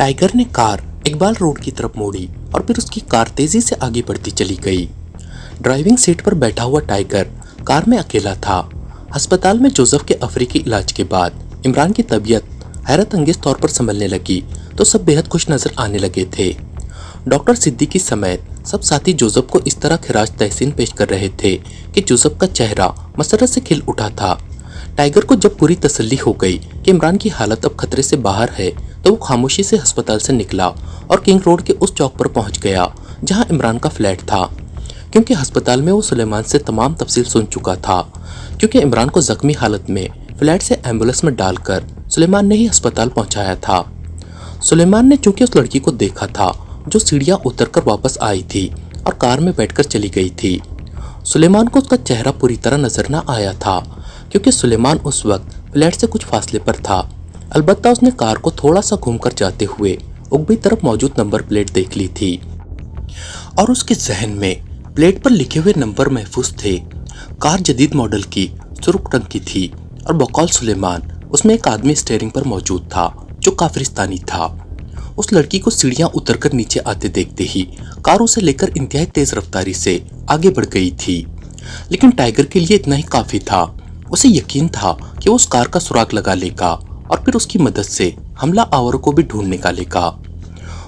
Tiger ने car Iqbal road की तरफ मोड़ी और फिर उसकी कार तेजी से आगे बढ़ती चली गई। ड्राइविंग सीट पर बैठा हुआ टाइगर कार में अकेला था। अस्पताल में जोसेफ के अफ्रीकी इलाज के बाद इमरान की तबीयत हैरत अंगेज तौर पर संभलने लगी तो सब बेहद खुश नजर आने लगे थे। डॉक्टर सिद्दीकी समेत सब साथी जोसेफ को इस तरह खिराज तहसीन पेश कर रहे थे कि जोसेफ का चेहरा मसरत से खिल उठा था। टाइगर को जब पूरी तसल्ली हो गई कि इमरान की हालत अब खतरे से बाहर है तो वो खामोशी से अस्पताल से निकला और किंग रोड के उस चौक पर पहुंच गया जहां इमरान का फ्लैट था, क्योंकि अस्पताल में वो सुलेमान से तमाम तफसील सुन चुका था। क्योंकि इमरान को जख्मी हालत में फ्लैट से एम्बुलेंस में डालकर सुलेमान ने ही अस्पताल पहुंचाया था। सुलेमान ने चूंकि उस लड़की को देखा था जो सीढ़ियां उतरकर वापस आई थी और कार में बैठकर चली गई थी। सुलेमान को उसका चेहरा पूरी तरह नजर न आया था क्योंकि सुलेमान उस वक्त फ्लैट से कुछ फासले पर था। अलबत्ता उसने कार को थोड़ा सा घूमकर जाते हुए उगवी तरफ मौजूद नंबर प्लेट देख ली थी और उसके जहन में प्लेट पर लिखे हुए नंबर महफूज थे। कार जदीद मॉडल की सुर्ख रंग की थी और बकौल सुलेमान उसमें एक आदमी स्टीयरिंग पर मौजूद था जो काफिरिस्तानी था। उस लड़की को सीढ़ियां उतरकर नीचे आते देखते ही कार उसे लेकर इंतहाई तेज रफ्तारी से आगे बढ़ गई थी। लेकिन टाइगर के लिए इतना ही काफी था। उसे यकीन था कि वो उस कार का सुराग लगा लेगा और फिर उसकी मदद से हमला आवरों को भी ढूंढ निकालेगा।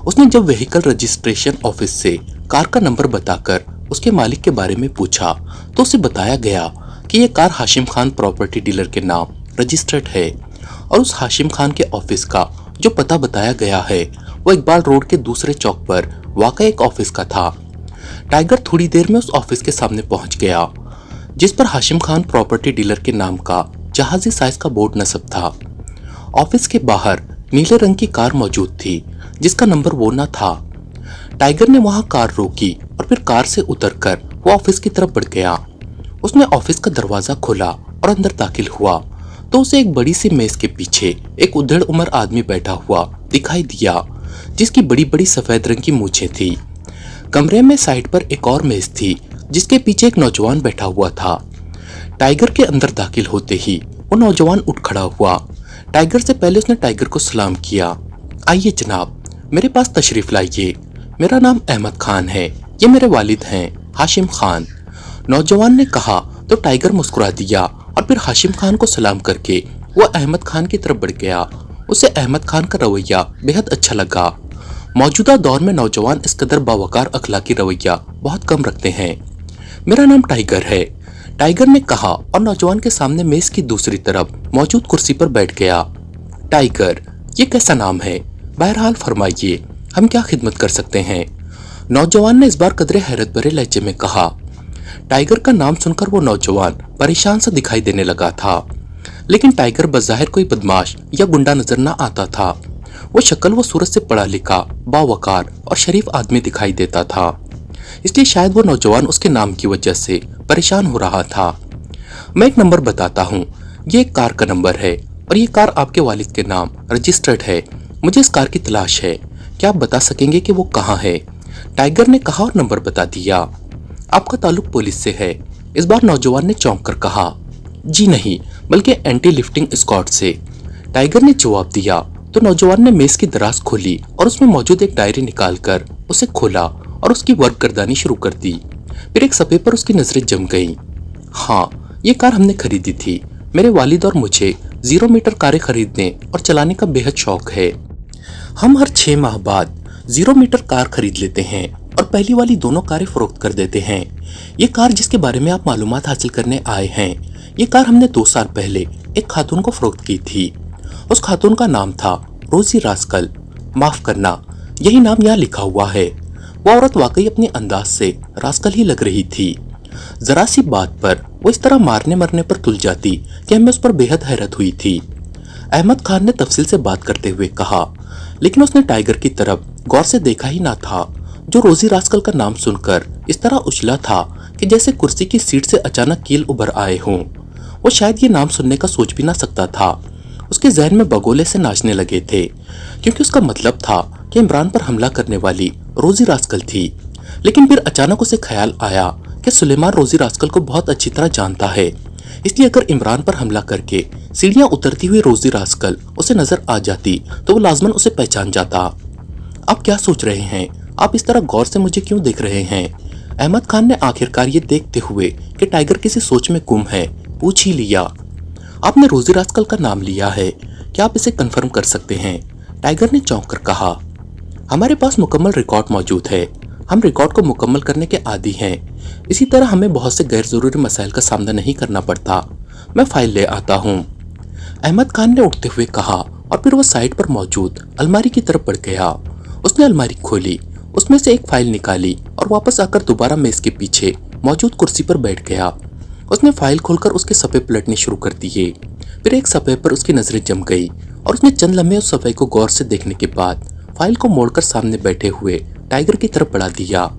उसने जब व्हीकल रजिस्ट्रेशन ऑफिस से कार का नंबर बताकर उसके मालिक के बारे में पूछा तो उसे बताया गया कि यह car Hashim Khan property dealer के नाम रजिस्टर्ड है और उस हाशिम खान के ऑफिस का जो पता बताया गया है वो इकबाल रोड के दूसरे चौक पर वाकई एक ऑफिस का था। टाइगर थोड़ी देर में उस ऑफिस के सामने पहुंच गया जिस पर हाशिम खान प्रॉपर्टी डीलर के नाम का जहाजी साइज का बोर्ड नस्ब था। ऑफिस के बाहर नीले रंग की कार मौजूद थी जिसका नंबर वो न था। टाइगर ने वहां कार रोकी और फिर कार से उतरकर वो ऑफिस की तरफ बढ़ गया। उसने ऑफिस का दरवाजा खोला और अंदर दाखिल हुआ तो उसे एक बड़ी सी मेज के पीछे एक उधेड़ उम्र आदमी बैठा हुआ दिखाई दिया जिसकी बड़ी बड़ी सफेद रंग की मूछें थी। कमरे में साइड पर एक और मेज थी जिसके पीछे एक नौजवान बैठा हुआ था। टाइगर के अंदर दाखिल होते ही वो नौजवान उठ खड़ा हुआ। टाइगर से पहले उसने टाइगर को सलाम किया। आइए जनाब, मेरे पास तशरीफ लाइए। मेरा नाम अहमद खान है, ये मेरे वालिद हैं हाशिम खान। नौजवान ने कहा तो टाइगर मुस्कुरा दिया और फिर हाशिम खान को सलाम करके वो अहमद खान की तरफ बढ़ गया। उसे अहमद खान का रवैया बेहद अच्छा लगा। मौजूदा दौर में नौजवान इस कदर बावकार अखलाकी रवैया बहुत कम रखते हैं। मेरा नाम टाइगर है, टाइगर ने कहा और नौजवान के सामने मेज की दूसरी तरफ मौजूद कुर्सी पर बैठ गया। टाइगर, ये कैसा नाम है? बहरहाल फरमाइए, हम क्या खिदमत कर सकते हैं? नौजवान ने इस बार कदरे हैरत भरे लहजे में कहा। टाइगर का नाम सुनकर वो नौजवान परेशान सा दिखाई देने लगा था, लेकिन टाइगर बज़ाहिर कोई बदमाश या गुंडा नजर न आता था। वो शक्ल व सूरत से पढ़ा लिखा, बावकार और शरीफ आदमी दिखाई देता था, इसलिए शायद वो नौजवान उसके नाम की वजह से परेशान हो रहा था। मैं एक नंबर बताता हूँ, ये एक कार का नंबर है और ये कार आपके वालिद के नाम रजिस्टर्ड है। मुझे इस कार की तलाश है, क्या आप बता सकेंगे कि वो कहाँ है? टाइगर ने कहा और नंबर बता दिया। आपका ताल्लुक पुलिस से है? इस बार नौजवान ने चौंक कर कहा। जी नहीं, बल्कि एंटी लिफ्टिंग स्क्वाड से, टाइगर ने जवाब दिया। तो नौजवान ने मेज की दराज खोली और उसमें मौजूद एक डायरी निकालकर उसे खोला और उसकी वर्क गर्दानी शुरू कर दी। फिर एक सफ़े पर उसकी नजरें जम गईं। हाँ, ये कार हमने खरीदी थी। मेरे वालिद और मुझे 0 मीटर कारें खरीदने और चलाने का बेहद शौक है। हम हर 6 माह बाद 0 मीटर कार खरीद लेते हैं और पहली वाली दोनों कारें फरोख्त कर देते हैं। ये कार जिसके बारे में आप मालूमात हासिल करने आए हैं, ये कार हमने 2 साल पहले एक खातून को फरोख्त की थी। उस खातून का नाम था रोजी रास्कल। माफ करना, यही नाम यहाँ लिखा हुआ है। वो औरत वाकई अपने अंदाज से रास्कल ही लग रही थी। जरा सी बात पर वो इस तरह मारने मरने पर तुल जाती कि हमें उस पर बेहद हैरत हुई थी। अहमद खान ने तफसील से बात करते हुए कहा, लेकिन उसने टाइगर की तरफ गौर से देखा ही ना था, जो रोजी रास्कल का नाम सुनकर इस तरह उछला था कि जैसे कुर्सी की सीट से अचानक कील उभर आए हों। वो शायद ये नाम सुनने का सोच भी ना सकता था। उसके जहन में बगोले से नाचने लगे थे, क्योंकि उसका मतलब था कि इमरान पर हमला करने वाली रोजी रास्कल थी। लेकिन फिर अचानक उसे ख्याल आया कि सुलेमान रोजी रास्कल को बहुत अच्छी तरह जानता है, इसलिए अगर इमरान पर हमला करके सीढ़ियां उतरती हुई रोजी रास्कल उसे नजर आ जाती तो वो लाजमन उसे पहचान जाता। आप क्या सोच रहे हैं? आप इस तरह गौर से मुझे क्यों देख रहे हैं? अहमद खान ने आखिरकार ये देखते हुए कि टाइगर किसी सोच में गुम है, पूछ ही लिया। आपने रोजी रास्कल का नाम लिया है, क्या आप इसे कंफर्म कर सकते हैं? टाइगर ने चौंक कर कहा। हमारे पास मुकम्मल रिकॉर्ड मौजूद है। हम रिकॉर्ड को मुकम्मल करने के आदी हैं। इसी तरह हमें बहुत से गैर जरूरी मसाइल का सामना नहीं करना पड़ता। मैं फाइल ले आता हूँ, अहमद खान ने उठते हुए कहा और फिर वो साइड पर मौजूद अलमारी की तरफ बढ़ गया। उसने अलमारी खोली, उसमें से एक फाइल निकाली और वापस आकर दोबारा मेज के पीछे मौजूद कुर्सी पर बैठ गया। उसने फाइल खोलकर उसके सफ़े पलटने शुरू कर दिए। फिर एक सफ़े पर उसकी नजरें जम गई और उसने चंद लम्हे उस सफ़े को गौर से देखने के बाद फाइल को मोड़कर सामने बैठे हुए टाइगर की तरफ बढ़ा दिया।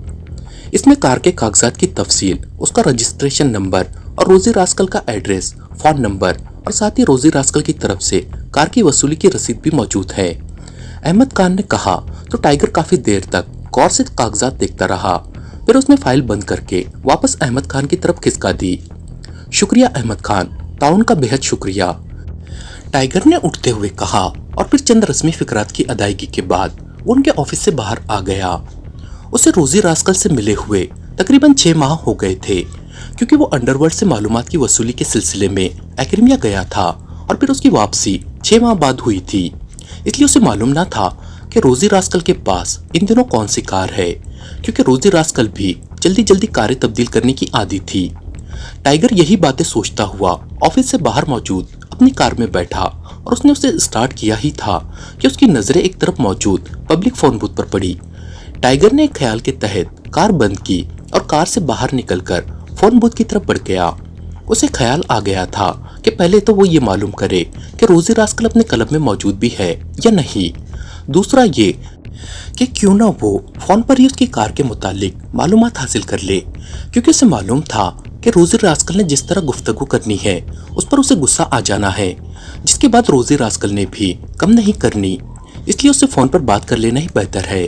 इसमें कार के कागजात की तफसील, उसका रजिस्ट्रेशन नंबर और रोजी रास्कल का एड्रेस, फोन नंबर और साथ ही रोजी रास्कल की तरफ से कार की वसूली की रसीद भी मौजूद है, अहमद खान ने कहा। तो टाइगर काफी देर तक गौर से कागजात देखता रहा। फिर उसने फाइल बंद करके वापस अहमद खान की तरफ खिसका दी। शुक्रिया अहमद खान, ताउन का बेहद शुक्रिया, टाइगर ने उठते हुए कहा और फिर चंद रस्मी फिकरात की अदायगी के बाद वो उनके ऑफिस से बाहर आ गया। उसे रोजी रास्कल से मिले हुए तकरीबन 6 माह हो गए थे, क्योंकि वो अंडरवर्ल्ड से मालूमात की वसूली के सिलसिले में एक्रीमिया गया था और फिर उसकी वापसी 6 माह बाद हुई थी। इसलिए उसे मालूम ना था कि रोजी रास्कल के पास इन दिनों कौन सी कार है, क्योंकि रोजी रास्कल भी जल्दी जल्दी कारें तब्दील करने की आदी थी। टाइगर यही बातें सोचता हुआ ऑफिस से बाहर मौजूद अपनी कार में बैठा और उसने उसे स्टार्ट किया ही था कि उसकी नजरें एक तरफ मौजूद पब्लिक फोन बूथ पर पड़ी। टाइगर ने एक ख्याल के तहत कार बंद की और कार से बाहर निकलकर फोन बूथ की तरफ बढ़ गया। उसे ख्याल आ गया था कि पहले तो वो ये मालूम करे कि रोजी रास्कल अपने क्लब में मौजूद भी है या नहीं। दूसरा ये कि क्यों ना वो फोन पर ही उसकी कार के मुतालिक मालूमात हासिल कर ले, क्योंकि उसे मालूम था कि रोजी रास्कल ने जिस तरह गुफ्तगू करनी है उस पर उसे गुस्सा आ जाना है, जिसके बाद रोजी रास्कल ने भी कम नहीं करनी। इसलिए उसे फोन पर बात कर लेना ही बेहतर है।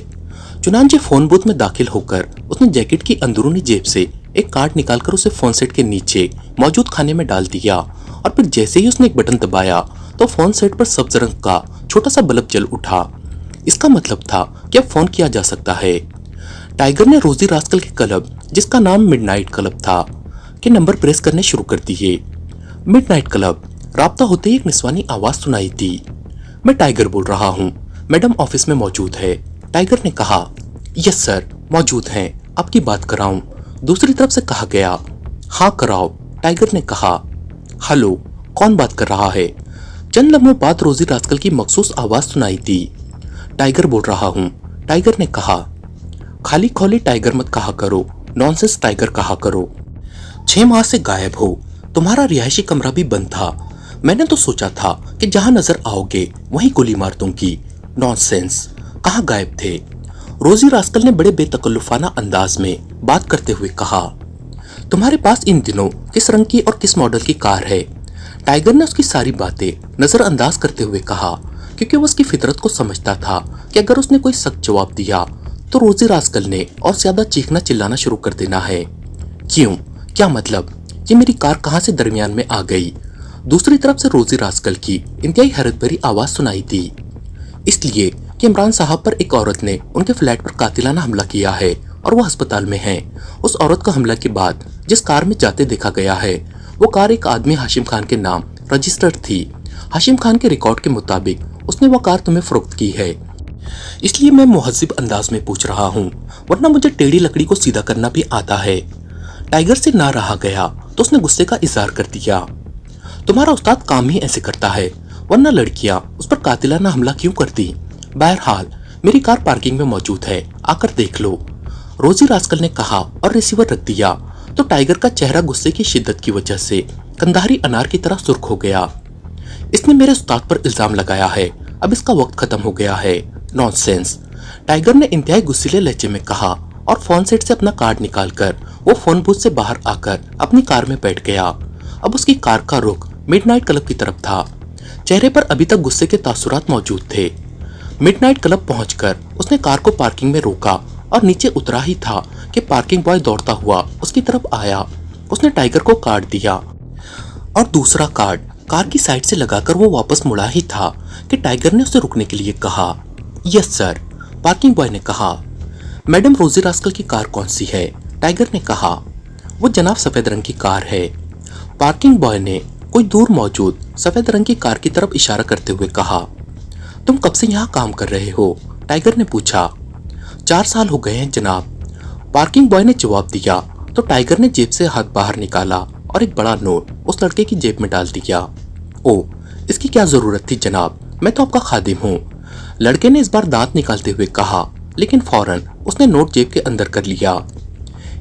चुनांचे फोन बूथ में दाखिल होकर उसने जैकेट की अंदरूनी जेब से एक कार्ड निकालकर उसे फोन सेट के नीचे मौजूद खाने में डाल दिया और फिर जैसे ही उसने एक बटन दबाया तो फोन सेट पर सब्ज रंग का छोटा सा बल्ब जल उठा। इसका मतलब था कि अब फोन किया जा सकता है। टाइगर ने रोजी रास्कल के क्लब, जिसका नाम मिडनाइट क्लब था, के नंबर प्रेस करने शुरू कर दिए। मिडनाइट क्लब, राब्ता होते ही एक निस्वानी आवाज सुनाई दी। मैं टाइगर बोल रहा हूँ, मैडम ऑफिस में मौजूद है, टाइगर ने कहा। यस सर, मौजूद हैं, आपकी बात कराऊं? दूसरी तरफ से कहा गया। हाँ कराओ, टाइगर ने कहा। हेलो, कौन बात कर रहा है? चंद लम्हों बाद रोजी रास्कल की मखसूस आवाज सुनाई दी। टाइगर बोल रहा हूँ, टाइगर ने कहा। खाली खोली टाइगर मत कहा करो, नॉनसेंस टाइगर कहा करो। 6 माह से गायब हो, तुम्हारा रिहायशी कमरा भी बंद था। मैंने तो सोचा था कि जहां नजर आओगे वहीं गोली मार दूंगी। नॉनसेंस, कहाँ गायब थे? रोजी रास्कल ने बड़े बेतकल्लुफाना अंदाज में बात करते हुए कहा। तुम्हारे पास इन दिनों किस रंग की और किस मॉडल की कार है? टाइगर ने उसकी सारी बातें नजरअंदाज करते हुए कहा, क्योंकि वो उसकी फितरत को समझता था कि अगर उसने कोई सख्त जवाब दिया तो रोजी रास्कल ने और ज्यादा चीखना चिल्लाना शुरू कर देना है। क्यों, क्या मतलब? ये मेरी कार कहाँ से दरमियान में आ गई? दूसरी तरफ से रोजी रास्कल की इंतहाई हैरत भरी आवाज सुनाई दी। इसलिए कि इमरान साहब पर एक औरत ने उनके फ्लैट पर कातिलाना हमला किया है और वो अस्पताल में है। उस औरत का हमला के बाद जिस कार में जाते देखा गया है वो कार एक आदमी हाशिम खान के नाम रजिस्टर्ड थी। हाशिम खान के रिकॉर्ड के मुताबिक उसने वो कार तुम्हें फरोख्त की है। इसलिए मैं मुहज्जिब अंदाज में पूछ रहा हूँ, वरना मुझे टेढ़ी लकड़ी को सीधा करना भी आता है। टाइगर से ना रहा गया तो उसने गुस्से का इजहार कर दिया। तुम्हारा उस्ताद काम ही ऐसे करता है, वरना लड़कियां उस पर कातिलाना हमला क्यों करती? बहरहाल मेरी कार पार्किंग में मौजूद है, आकर देख लो, रोजी रास्कल ने कहा और रिसीवर रख दिया। तो टाइगर का चेहरा गुस्से की शिद्दत की वजह से कंधारी अनार की तरह सुर्ख हो गया। इसने मेरे उस्ताद पर इल्जाम लगाया है, अब इसका वक्त खत्म हो गया है। नॉनसेंस, टाइगर ने इंतहाई गुस्सीले लहजे में कहा और फोन सेट से अपना कार्ड निकालकर वो फोन बूथ से बाहर आकर अपनी कार में बैठ गया। अब उसकी कार का रुख मिडनाइट क्लब की तरफ था। चेहरे पर अभी तक गुस्से के तासुरात मौजूद थे। मिडनाइट क्लब पहुंचकर उसने कार को पार्किंग में रोका और नीचे उतरा ही था कि पार्किंग बॉय दौड़ता हुआ उसकी तरफ आया। उसने टाइगर को कार्ड दिया। और दूसरा कार्ड कार की साइड से लगाकर वो वापस मुड़ा ही था कि टाइगर ने उसे रुकने के लिए कहा। यस सर, पार्किंग बॉय ने कहा। मैडम रोजी रास्कल की कार कौन सी है? टाइगर ने कहा। वो जनाब सफेद रंग की कार है। पार्किंग बॉय ने कोई दूर मौजूद सफेद रंग की कार की तरफ इशारा करते हुए कहा। तुम कब से यहाँ काम कर रहे हो? टाइगर ने पूछा। 4 साल हो गए हैं जनाब, पार्किंग बॉय ने जवाब दिया। तो टाइगर ने जेब से हाथ बाहर निकाला और एक बड़ा नोट उस लड़के की जेब में डाल दिया। ओ, इसकी क्या जरूरत थी जनाब, मैं तो आपका खादिम हूँ, लड़के ने इस बार दांत निकालते हुए कहा, लेकिन फौरन उसने नोट जेब के अंदर कर लिया।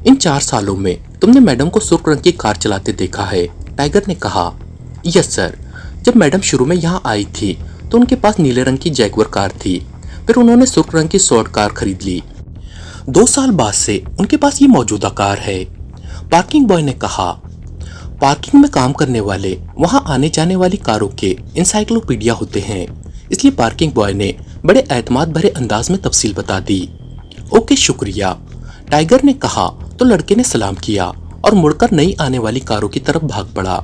इन 4 सालों में तुमने मैडम को सुर्ख रंग की कार चलाते देखा है? टाइगर ने कहा। यस सर, जब मैडम शुरू में यहाँ आई थी तो उनके पास नीले रंग की जैगुआर कार थी, फिर उन्होंने सुर्ख रंग की शॉर्ट कार खरीद ली। 2 साल बाद से उनके पास ये मौजूदा कार है, पार्किंग बॉय ने कहा। पार्किंग में काम करने वाले वहां आने जाने वाली कारों के इंसाइक्लोपीडिया होते हैं, इसलिए पार्किंग बॉय ने बड़े एतमाद भरे अंदाज में तफसील बता दी। ओके शुक्रिया, टाइगर ने कहा। तो लड़के ने सलाम किया और मुड़कर नई आने वाली कारों की तरफ भाग पड़ा,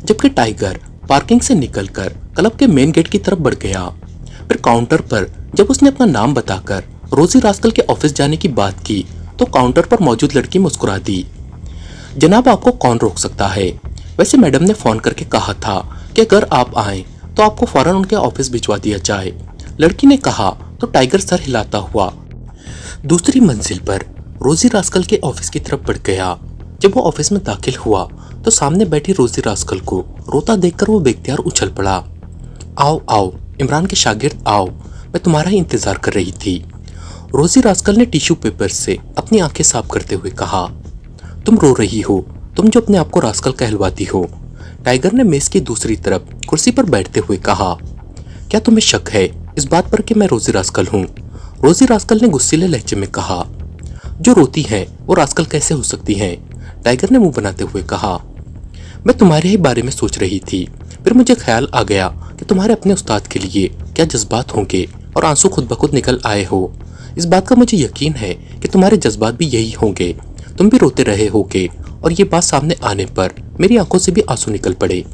जबकि टाइगर पार्किंग से निकलकर क्लब के मेन गेट की तरफ बढ़ गया। फिर काउंटर पर जब उसने अपना नाम बताकर रोजी रास्कल के ऑफिस जाने की बात की तो काउंटर पर मौजूद लड़की मुस्कुरा दी। जनाब, आपको कौन रोक सकता है? वैसे मैडम ने फोन करके कहा था कि अगर आप आए तो आपको फौरन उनके ऑफिस भिजवा दिया जाए, लड़की ने कहा। तो टाइगर सर हिलाता हुआ दूसरी मंजिल पर रोजी रास्कल के ऑफिस की तरफ बढ़ गया। जब वो ऑफिस में दाखिल हुआ तो सामने बैठी रोजी रास्कल को रोता देखकर वो बेख्तियार उछल पड़ा। आओ आओ इमरान के शागिर्द आओ, मैं तुम्हारा ही इंतजार कर रही थी, रोजी रास्कल ने टिश्यू पेपर से अपनी आंखें साफ करते हुए कहा। तुम रो रही हो, तुम जो अपने आप को रास्कल कहलवाती हो, टाइगर ने मेज की दूसरी तरफ कुर्सी पर बैठते हुए कहा। क्या तुम्हें शक है इस बात पर कि मैं रोजी रास्कल हूँ? रोजी रास्कल ने गुस्सीले लहजे में कहा। जो रोती है वो रास्कल कैसे हो सकती है? टाइगर ने मुंह बनाते हुए कहा। मैं तुम्हारे ही बारे में सोच रही थी, फिर मुझे ख्याल आ गया कि तुम्हारे अपने उस्ताद के लिए क्या जज्बात होंगे और आंसू खुद ब खुद निकल आए हो। इस बात का मुझे यकीन है कि तुम्हारे जज्बात भी यही होंगे, तुम भी रोते रहे होगे और ये बात सामने आने पर मेरी आंखों से भी आंसू निकल पड़े।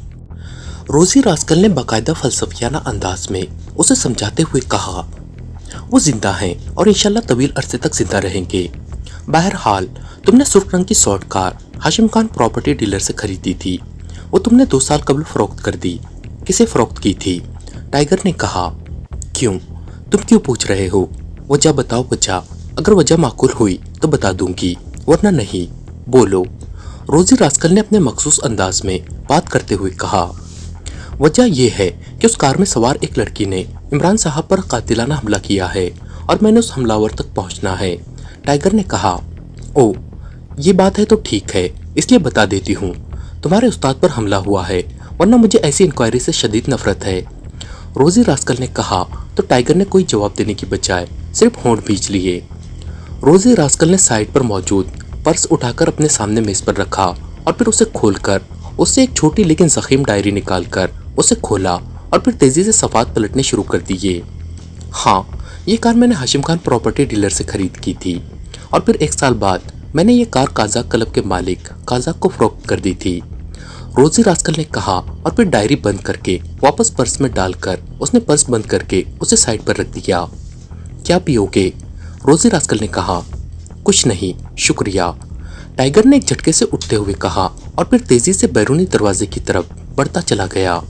रोजी रास्कल ने बाकायदा फलसफियाना अंदाज में उसे समझाते हुए कहा। वो जिंदा हैं और इंशाल्लाह तवील अरसे तक जिंदा रहेंगे। बहरहाल तुमने सुर्ख रंग की short car Hashim Khan property dealer से खरीदी थी, वो तुमने 2 साल कबल फरोख्त कर दी। किसे फरोख्त की थी? टाइगर ने कहा। क्यों, तुम क्यों पूछ रहे हो? वजह बताओ वजह, अगर वजह माकूल हुई तो बता दूंगी, वरना नहीं। बोलो, रोजी रास्कल ने अपने मखसूस अंदाज में बात करते हुए कहा। वजह यह है कि उस कार में सवार एक लड़की ने इमरान साहब पर कातिलाना हमला किया है और मैंने उस हमलावर तक पहुंचना है, टाइगर ने कहा। ओ, ये बात है तो ठीक है, इसलिए बता देती हूँ, तुम्हारे उस्ताद पर हमला हुआ है, वरना मुझे ऐसी इंक्वायरी से शदीद नफरत है, रोजी रास्कल ने कहा। तो टाइगर ने कोई जवाब देने की बजाय सिर्फ होंठ भींच लिए। रोजी रास्कल ने साइड पर मौजूद पर्स उठाकर अपने सामने मेज पर रखा और फिर उसे खोलकर उससे एक छोटी लेकिन जखीम डायरी निकालकर उसे खोला और फिर तेजी से सफ़ात पलटने शुरू कर दिए। हाँ, ये कार मैंने हाशिम खान प्रॉपर्टी डीलर से खरीद की थी और फिर 1 साल बाद मैंने ये कार काजाक क्लब के मालिक काजाक को फरोख्त कर दी थी, रोजी रास्कल ने कहा। और फिर डायरी बंद करके वापस पर्स में डालकर उसने पर्स बंद करके उसे साइड पर रख दिया। क्या पियोगे? रोजी रास्कल ने कहा। कुछ नहीं शुक्रिया, टाइगर ने एक झटके से उठते हुए कहा और फिर तेजी से बैरूनी दरवाजे की तरफ बढ़ता चला गया।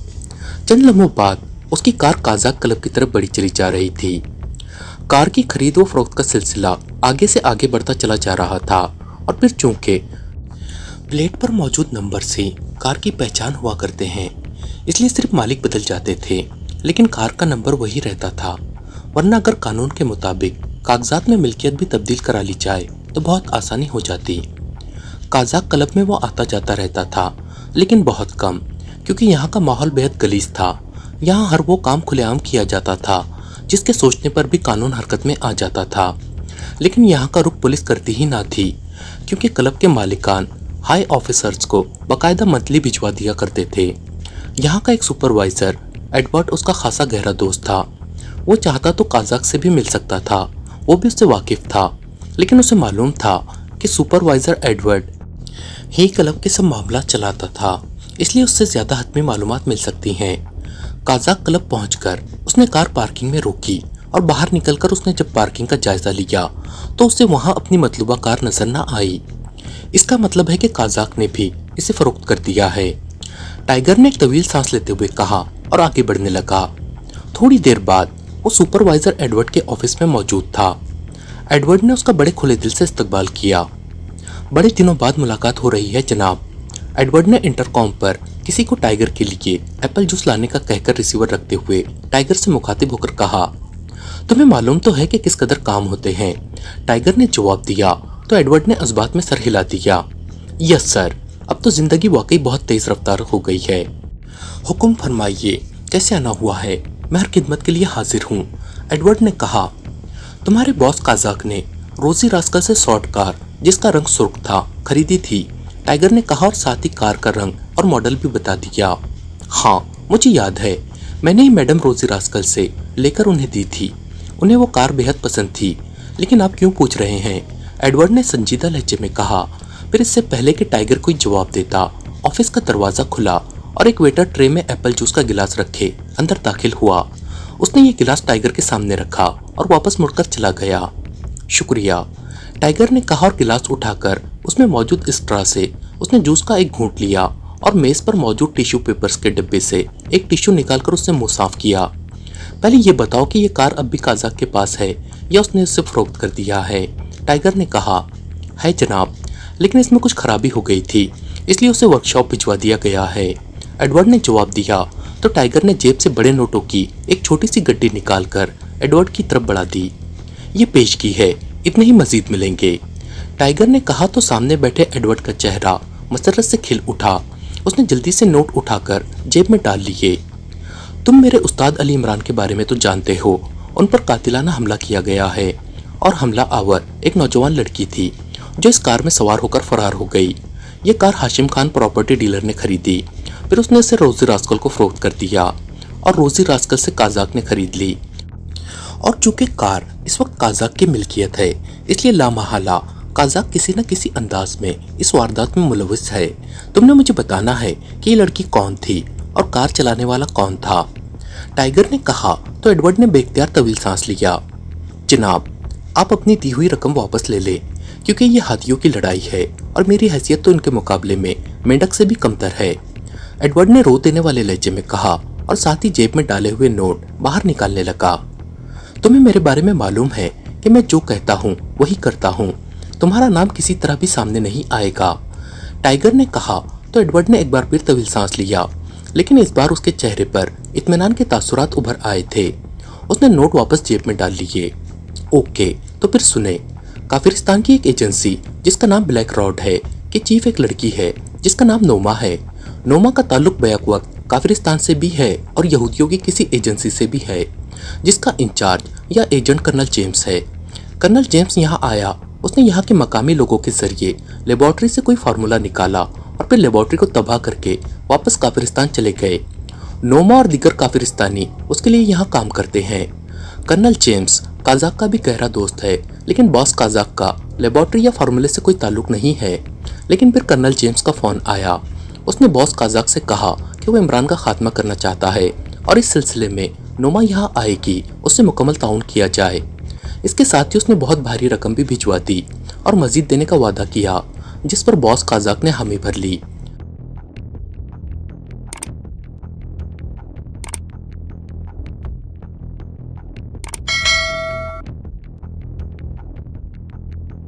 चंद लम्हों बाद उसकी कार काजाक क्लब की तरफ बढ़ी चली जा रही थी। कार की खरीद व फरोख्त का सिलसिला आगे से आगे बढ़ता चला जा रहा था और फिर चूंकि प्लेट पर मौजूद नंबर से कार की पहचान हुआ करते हैं, इसलिए सिर्फ मालिक बदल जाते थे, लेकिन कार का नंबर वही रहता था। वरना अगर कानून के मुताबिक कागजात में मिल्कियत भी तब्दील करा ली जाए तो बहुत आसानी हो जाती। काजाक क्लब में वो आता जाता रहता था, लेकिन बहुत कम, क्योंकि यहाँ का माहौल बेहद गलीज था। यहाँ हर वो काम खुलेआम किया जाता था जिसके सोचने पर भी कानून हरकत में आ जाता था, लेकिन यहाँ का रुख पुलिस करती ही ना थी, क्योंकि क्लब के मालिकान हाई ऑफिसर्स को बाकायदा मंथली भिजवा दिया करते थे। यहाँ का एक सुपरवाइजर एडवर्ड उसका खासा गहरा दोस्त था। वो चाहता तो काजाक से भी मिल सकता था, वो भी उससे वाकिफ था, लेकिन उसे मालूम था कि सुपरवाइजर एडवर्ड ही क्लब के सब मामला चलाता था, इसलिए उससे ज्यादा हतमी मालूमात मिल सकती हैं। काजाक क्लब पहुंचकर उसने कार पार्किंग में रोकी और बाहर निकलकर उसने जब पार्किंग का जायजा लिया तो उसे वहां अपनी मतलूबा कार नजर न आई। इसका मतलब है कि काजाक ने भी इसे फरोख्त कर दिया है। टाइगर ने एक तवील सांस लेते हुए कहा और आगे बढ़ने लगा। थोड़ी देर बाद वो सुपरवाइजर एडवर्ड के ऑफिस में मौजूद था। एडवर्ड ने उसका बड़े खुले दिल से इस्तकबाल किया। बड़े दिनों बाद मुलाकात हो रही है जनाब। एडवर्ड ने इंटरकॉम पर किसी को टाइगर के लिए एप्पल जूस लाने का कहकर रिसीवर रखते हुए टाइगर से मुखातिब होकर कहा, तुम्हें मालूम तो है कि किस कदर काम होते हैं। टाइगर ने जवाब दिया तो एडवर्ड ने इस बात में सर हिला दिया। यस सर, अब तो जिंदगी वाकई बहुत तेज रफ्तार हो गई है। हुक्म फरमाइए, कैसे आना हुआ है? मैं हर खिदमत के लिए हाजिर हूँ। एडवर्ड ने कहा, तुम्हारे बॉस काजाक ने रोजी रास्कल से शॉर्ट कार जिसका रंग सुर्ख था खरीदी थी। टाइगर ने कहा और साथ ही कार का रंग और मॉडल भी बता दिया। हाँ, मुझे याद है, मैंने ही मैडम रोजी रास्कल से लेकर उन्हें दी थी। उन्हें वो कार बेहद पसंद थी। लेकिन आप क्यों पूछ रहे हैं? एडवर्ड ने संजीदा लहजे में कहा। फिर इससे पहले कि टाइगर कोई जवाब देता, ऑफिस का दरवाजा खुला और एक वेटर ट्रे में एप्पल जूस का गिलास रखे अंदर दाखिल हुआ। उसने ये गिलास टाइगर के सामने रखा और वापस मुड़कर चला गया। शुक्रिया, टाइगर ने कहा और गिलास उठाकर उसमें मौजूद स्ट्रॉ से उसने जूस का एक घूंट लिया और मेज पर मौजूद टिश्यू पेपर्स के डिब्बे से एक टिश्यू निकालकर उससे मुंह साफ किया। पहले ये बताओ कि ये कार अब भी काजाक के पास है या उसने उससे फरोख्त कर दिया है? टाइगर ने कहा, है जनाब, लेकिन इसमें कुछ खराबी हो गई थी, इसलिए उसे वर्कशॉप भिजवा दिया गया है। एडवर्ड ने जवाब दिया तो टाइगर ने जेब से बड़े नोटों की एक छोटी सी गड्डी निकालकर एडवर्ड की तरफ बढ़ा दी। ये पेशगी है, इतने ही मजीद मिलेंगे। टाइगर ने कहा तो सामने बैठे एडवर्ड का चेहरा मसरत से खिल उठा। उसने जल्दी से नोट उठाकर जेब में डाल लिए। तुम मेरे उस्ताद अली इमरान के बारे में तो जानते हो, उन पर कातिलाना हमला किया गया है और हमला आवर एक नौजवान लड़की थी जो इस कार में सवार होकर फरार हो गई। ये car Hashim Khan property dealer ने खरीदी, फिर उसने इसे रोजी रास्कल को फरोख्त कर दिया और रोजी रास्कल से काजाक ने खरीद ली। और चूंकि कार इस वक्त काजाक की मिल्कियत है, इसलिए लामहला काजाक किसी न किसी अंदाज में इस वारदात में मुलविस है। तुमने मुझे बताना है कि ये लड़की कौन थी और कार चलाने वाला कौन था? टाइगर ने कहा तो एडवर्ड ने बेख्तियार तवील सांस लिया। जनाब, आप अपनी दी हुई रकम वापस ले लें, क्योंकि ये हाथियों की लड़ाई है और मेरी हैसियत तो इनके मुकाबले में मेंढक से भी कमतर है। एडवर्ड ने रो देने वाले लहजे में कहा और साथ ही जेब में डाले हुए नोट बाहर निकालने लगा। तुम्हें मेरे बारे में मालूम है कि मैं जो कहता हूँ वही करता हूँ। तुम्हारा नाम किसी तरह भी सामने नहीं आएगा। टाइगर ने कहा तो एडवर्ड ने एक बार फिर तवील सांस लिया, लेकिन इस बार उसके चेहरे पर इत्मीनान के तासुरात उभर आए थे। उसने नोट वापस जेब में डाल लिए। ओके, तो फिर सुने। काफिरिस्तान की एक एजेंसी जिसका नाम ब्लैक रॉड है कि चीफ एक लड़की है जिसका नाम नोमा है। नोमा का ताल्लुक बैक वक्त काफिरिस्तान से भी है और यहूदियों की किसी एजेंसी से भी है जिसका इंचार्ज या एजेंट कर्नल जेम्स है। कर्नल जेम्स यहाँ आया, उसने यहाँ के मकामी लोगों के जरिए लेबॉर्ट्री से कोई फार्मूला निकाला और फिर लेबॉर्ट्री को तबाह करके वापस काफिरिस्तान चले गए। नोमा और दीगर काफिरिस्तानी उसके लिए यहाँ काम करते हैं। कर्नल जेम्स काजाक का भी गहरा दोस्त है, लेकिन बॉस काजाक का लेबॉर्ट्री या फार्मूले से कोई ताल्लुक नहीं है। लेकिन फिर कर्नल जेम्स का फोन आया। उसने बॉस काजाक से कहा कि वो इमरान का खात्मा करना चाहता है और इस सिलसिले में नोमा यहाँ आएगी, उससे मुकम्मल ताउन किया जाए। इसके साथ ही उसने बहुत भारी रकम भी भिजवा दी और मजीद देने का वादा किया, जिस पर बॉस काजाक ने हामी भर ली।